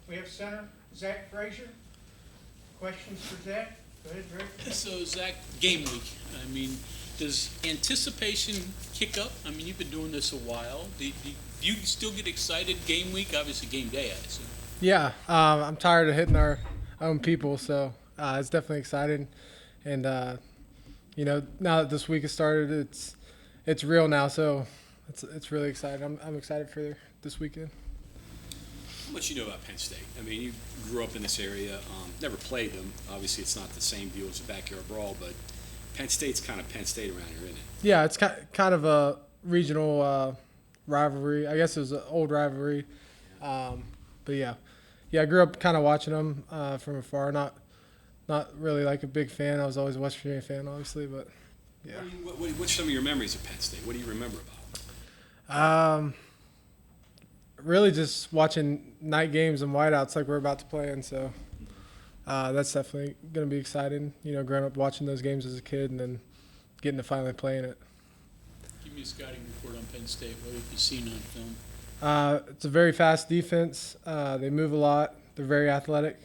We have center Zach Frazier. Questions for Zach? Go ahead, Drake. So, Zach, game week. I mean, does anticipation kick up? I mean, you've been doing this a while. Do you still get excited game week? Obviously, game day, I assume. Yeah, I'm tired of hitting our own people, so it's definitely exciting. And now that this week has started, it's real now, so it's really exciting. I'm excited for this weekend. How much you know about Penn State? I mean, you grew up in this area, never played them. Obviously, it's not the same deal as a backyard brawl, but Penn State's kind of Penn State around here, isn't it? Yeah, it's kind of a regional rivalry. I guess it was an old rivalry, but yeah, I grew up kind of watching them from afar. Not really like a big fan. I was always a West Virginia fan, obviously, but yeah. What's some of your memories of Penn State? What do you remember about them? Really just watching night games and whiteouts like we're about to play in, so that's definitely going to be exciting. Growing up watching those games as a kid and then getting to finally play in it. Give me a scouting report on Penn State. What have you seen on film? It's a very fast defense. They move a lot. They're very athletic.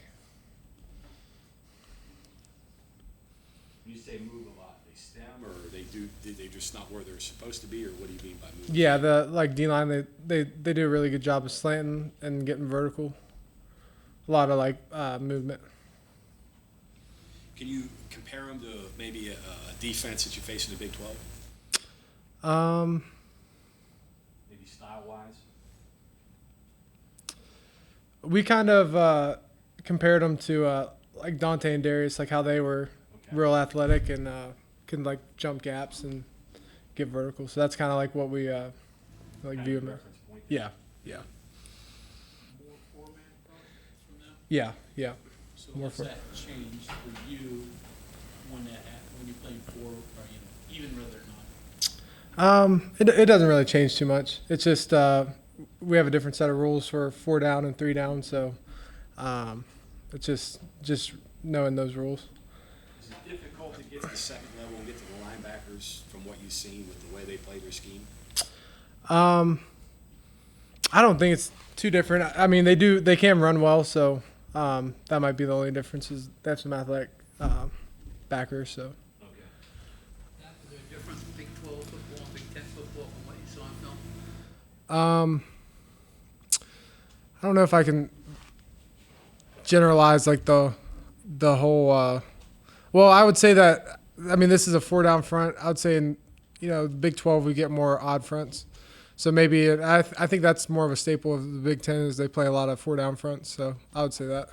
When you say move a lot, they stem or they just not where they're supposed to be, or what do you mean by moving? Yeah, the D-line, they do a really good job of slanting and getting vertical. A lot of movement. Can you compare them to maybe a defense that you face in the Big 12? Maybe style-wise? We kind of compared them to like Dante and Darius, like how they were real athletic and can like jump gaps and get vertical. So that's kind of like what we view them as. Yeah. More four-man front from them? Yeah. So More what's that changed for you when you played four, or even rather not? It doesn't really change too much. It's just we have a different set of rules for 4 down and 3 down, so it's just knowing those rules. Is it difficult to get to the second level and get to the linebackers from what you've seen with the way they play their scheme? I don't think it's too different. I mean, they can run well, so that might be the only difference is they have some athletic backers. So. Okay. Is there a difference in Big 12 football and Big 10 football from what you saw in film? I don't know if I can generalize like the whole. Well, I would say that. I mean, this is a 4 down front. I would say in Big 12 we get more odd fronts. So maybe I think that's more of a staple of the Big Ten is they play a lot of 4 down fronts. So I would say that.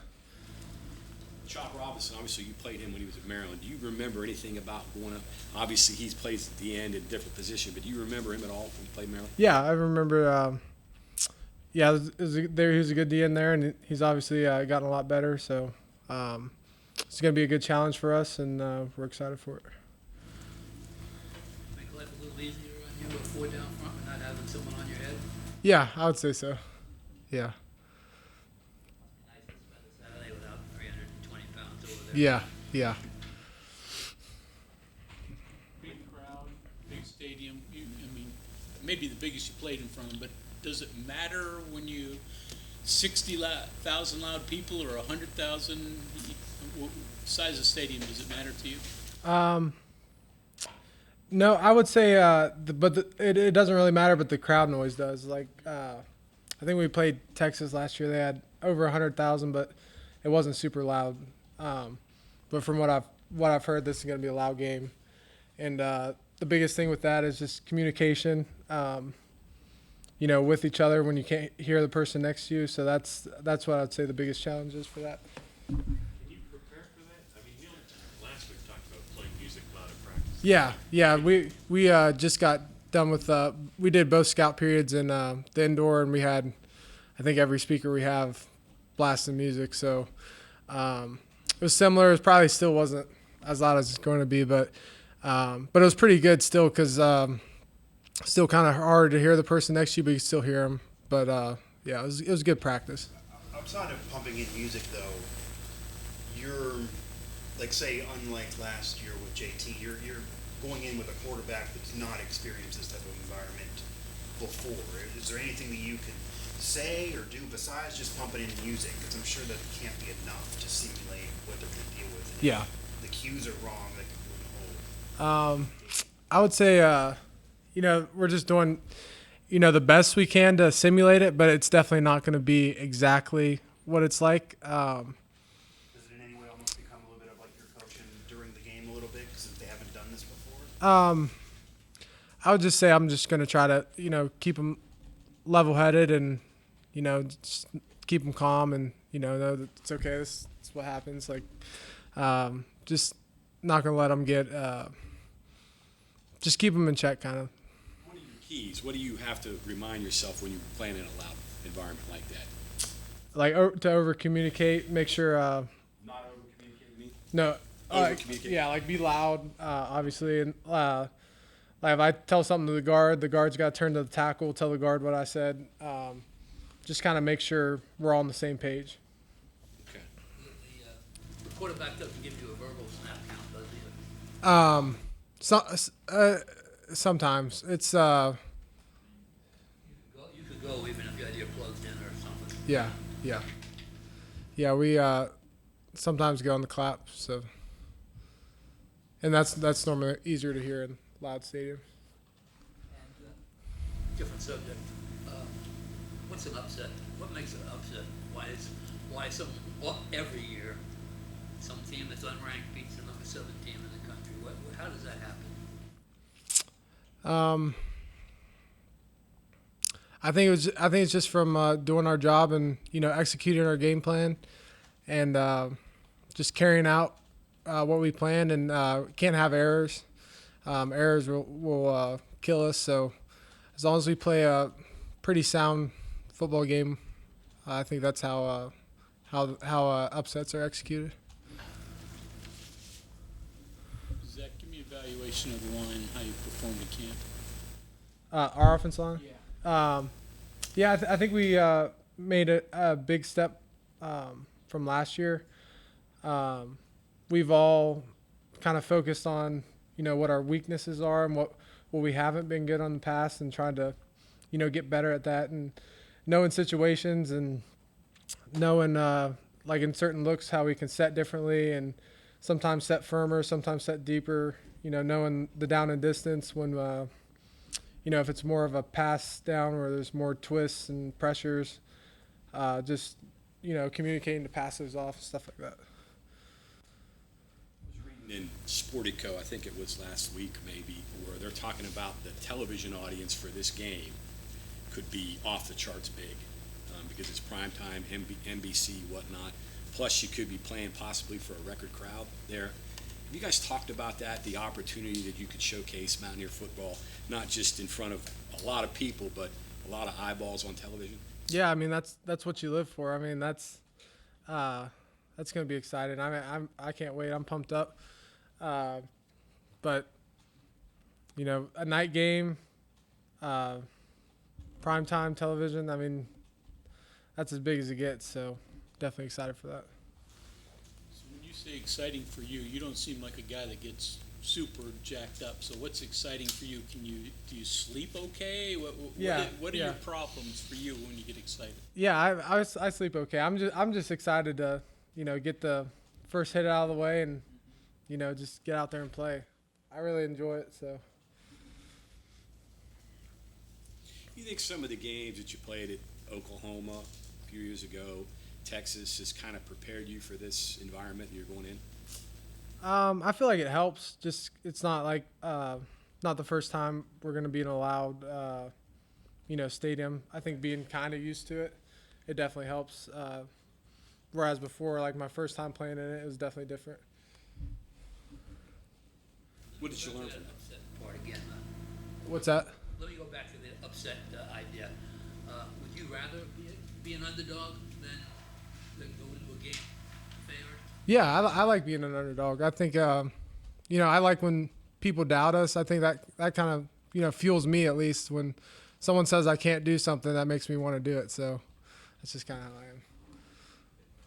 Chop Robinson, obviously you played him when he was at Maryland. Do you remember anything about going up? Obviously he plays at the end in a different position, but do you remember him at all when he played Maryland? Yeah, I remember. He was a good D in there, and he's obviously gotten a lot better. So it's going to be a good challenge for us, and we're excited for it. Make life a little easier on you with 4 down front and not having someone on your head? Yeah, I would say so. Yeah. Nice to spend a Saturday without 320 pounds over there. Yeah. Big crowd, big stadium. I mean, maybe the biggest you played in front of, but does it matter when you 60,000 loud people or 100,000? Size of stadium, does it matter to you? No, I would say, it doesn't really matter, but the crowd noise does. Like, I think we played Texas last year. They had over 100,000, but it wasn't super loud. But from what I've heard, this is going to be a loud game, and the biggest thing with that is just communication. With each other when you can't hear the person next to you. So that's what I'd say the biggest challenge is for that. Can you prepare for that? I mean, last week talked about playing music loud at practice. Yeah. We just got done with we did both scout periods in the indoor, and we had, I think every speaker we have blasting music. So it was similar. It probably still wasn't as loud as it's going to be, but it was pretty good still because still kind of hard to hear the person next to you, but you can still hear them. But it was good practice. Outside of pumping in music, though, you're like, say, unlike last year with JT, you're going in with a quarterback that's not experienced this type of environment before. Is there anything that you can say or do besides just pumping in music? Because I'm sure that can't be enough to simulate what they're going to deal with. And Yeah. if the cues are wrong, that can ruin the whole. I would say, we're just doing, the best we can to simulate it, but it's definitely not going to be exactly what it's like. Does it in any way almost become a little bit of like you're coaching during the game a little bit because they haven't done this before? I would just say I'm just going to try to, keep them level-headed and, just keep them calm and, know that it's okay. This is what happens. Like, just not going to let them get, just keep them in check kind of. What are your keys? What do you have to remind yourself when you're playing in a loud environment like that? Like to over-communicate, make sure, Not over-communicating? no, Over-communicate? yeah, like be loud, obviously. And, like if I tell something to the guard's got to turn to the tackle, tell the guard what I said. Just kind of make sure we're all on the same page. Okay. The quarterback doesn't give you a verbal snap count, does he? Sometimes it's You could go even if you had your plugs in or something. yeah. We sometimes go on the clap, so and that's normally easier to hear in loud stadiums. And, different subject. What's an upset? What makes an upset? Every year some team that's unranked beats the number 7 team in the country? How does that happen? I think it's just from doing our job and executing our game plan and just carrying out what we planned and can't have errors. Errors will kill us. So as long as we play a pretty sound football game, I think that's how upsets are executed. Zach, give me an evaluation of the line and how you performed at camp. Our offense line? Yeah. I think we made a big step from last year. We've all kind of focused on, what our weaknesses are and what we haven't been good on the past and trying to, get better at that and knowing situations and knowing, like in certain looks, how we can set differently and sometimes set firmer, sometimes set deeper, knowing the down and distance when, if it's more of a pass down where there's more twists and pressures, just, communicating to pass those off and stuff like that. In Sportico, I think it was last week maybe, where they're talking about the television audience for this game could be off the charts big because it's primetime, NBC, whatnot. Plus, you could be playing possibly for a record crowd there. Have you guys talked about that, the opportunity that you could showcase Mountaineer football, not just in front of a lot of people, but a lot of eyeballs on television? Yeah, I mean that's what you live for. I mean that's going to be exciting. I can't wait. I'm pumped up. But a night game, primetime television. I mean, that's as big as it gets. So definitely excited for that. So when you say exciting for you, you don't seem like a guy that gets super jacked up. So what's exciting for you? Do you sleep okay? What are your problems for you when you get excited? Yeah, I sleep okay. I'm just excited to get the first hit out of the way and just get out there and play. I really enjoy it. So You think some of the games that you played at Oklahoma a few years ago, Texas, has kind of prepared you for this environment you're going in? I feel like it helps. Just it's not like not the first time we're going to be in a loud stadium. I think being kind of used to it, it definitely helps. Whereas before, like my first time playing in it, it was definitely different. What did you learn from that? Upset part again. What's that? Let me go back to the upset idea. Would you rather be an underdog than go into a game favored? Yeah, I like being an underdog. I think I like when people doubt us. I think that kind of fuels me at least when someone says I can't do something. That makes me want to do it. So that's just kind of how I am.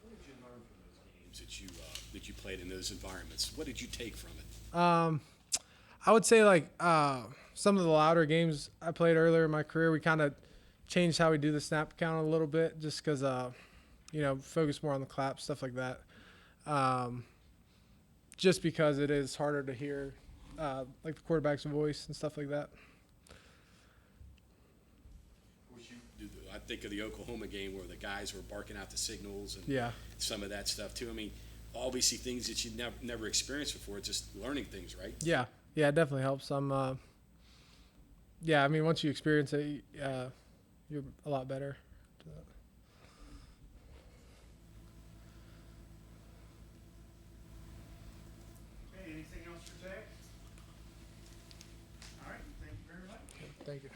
What did you learn from those games that you played in those environments? What did you take from it? I would say like some of the louder games I played earlier in my career, we kind of changed how we do the snap count a little bit, just because focus more on the clap, stuff like that. Just because it is harder to hear, like the quarterback's voice and stuff like that. I think of the Oklahoma game where the guys were barking out the signals and Yeah. some of that stuff too. I mean, obviously things that you never experienced before, just learning things, right? Yeah, it definitely helps. Once you experience it, you're a lot better. Okay, anything else for Zach? All right, thank you very much. Thank you.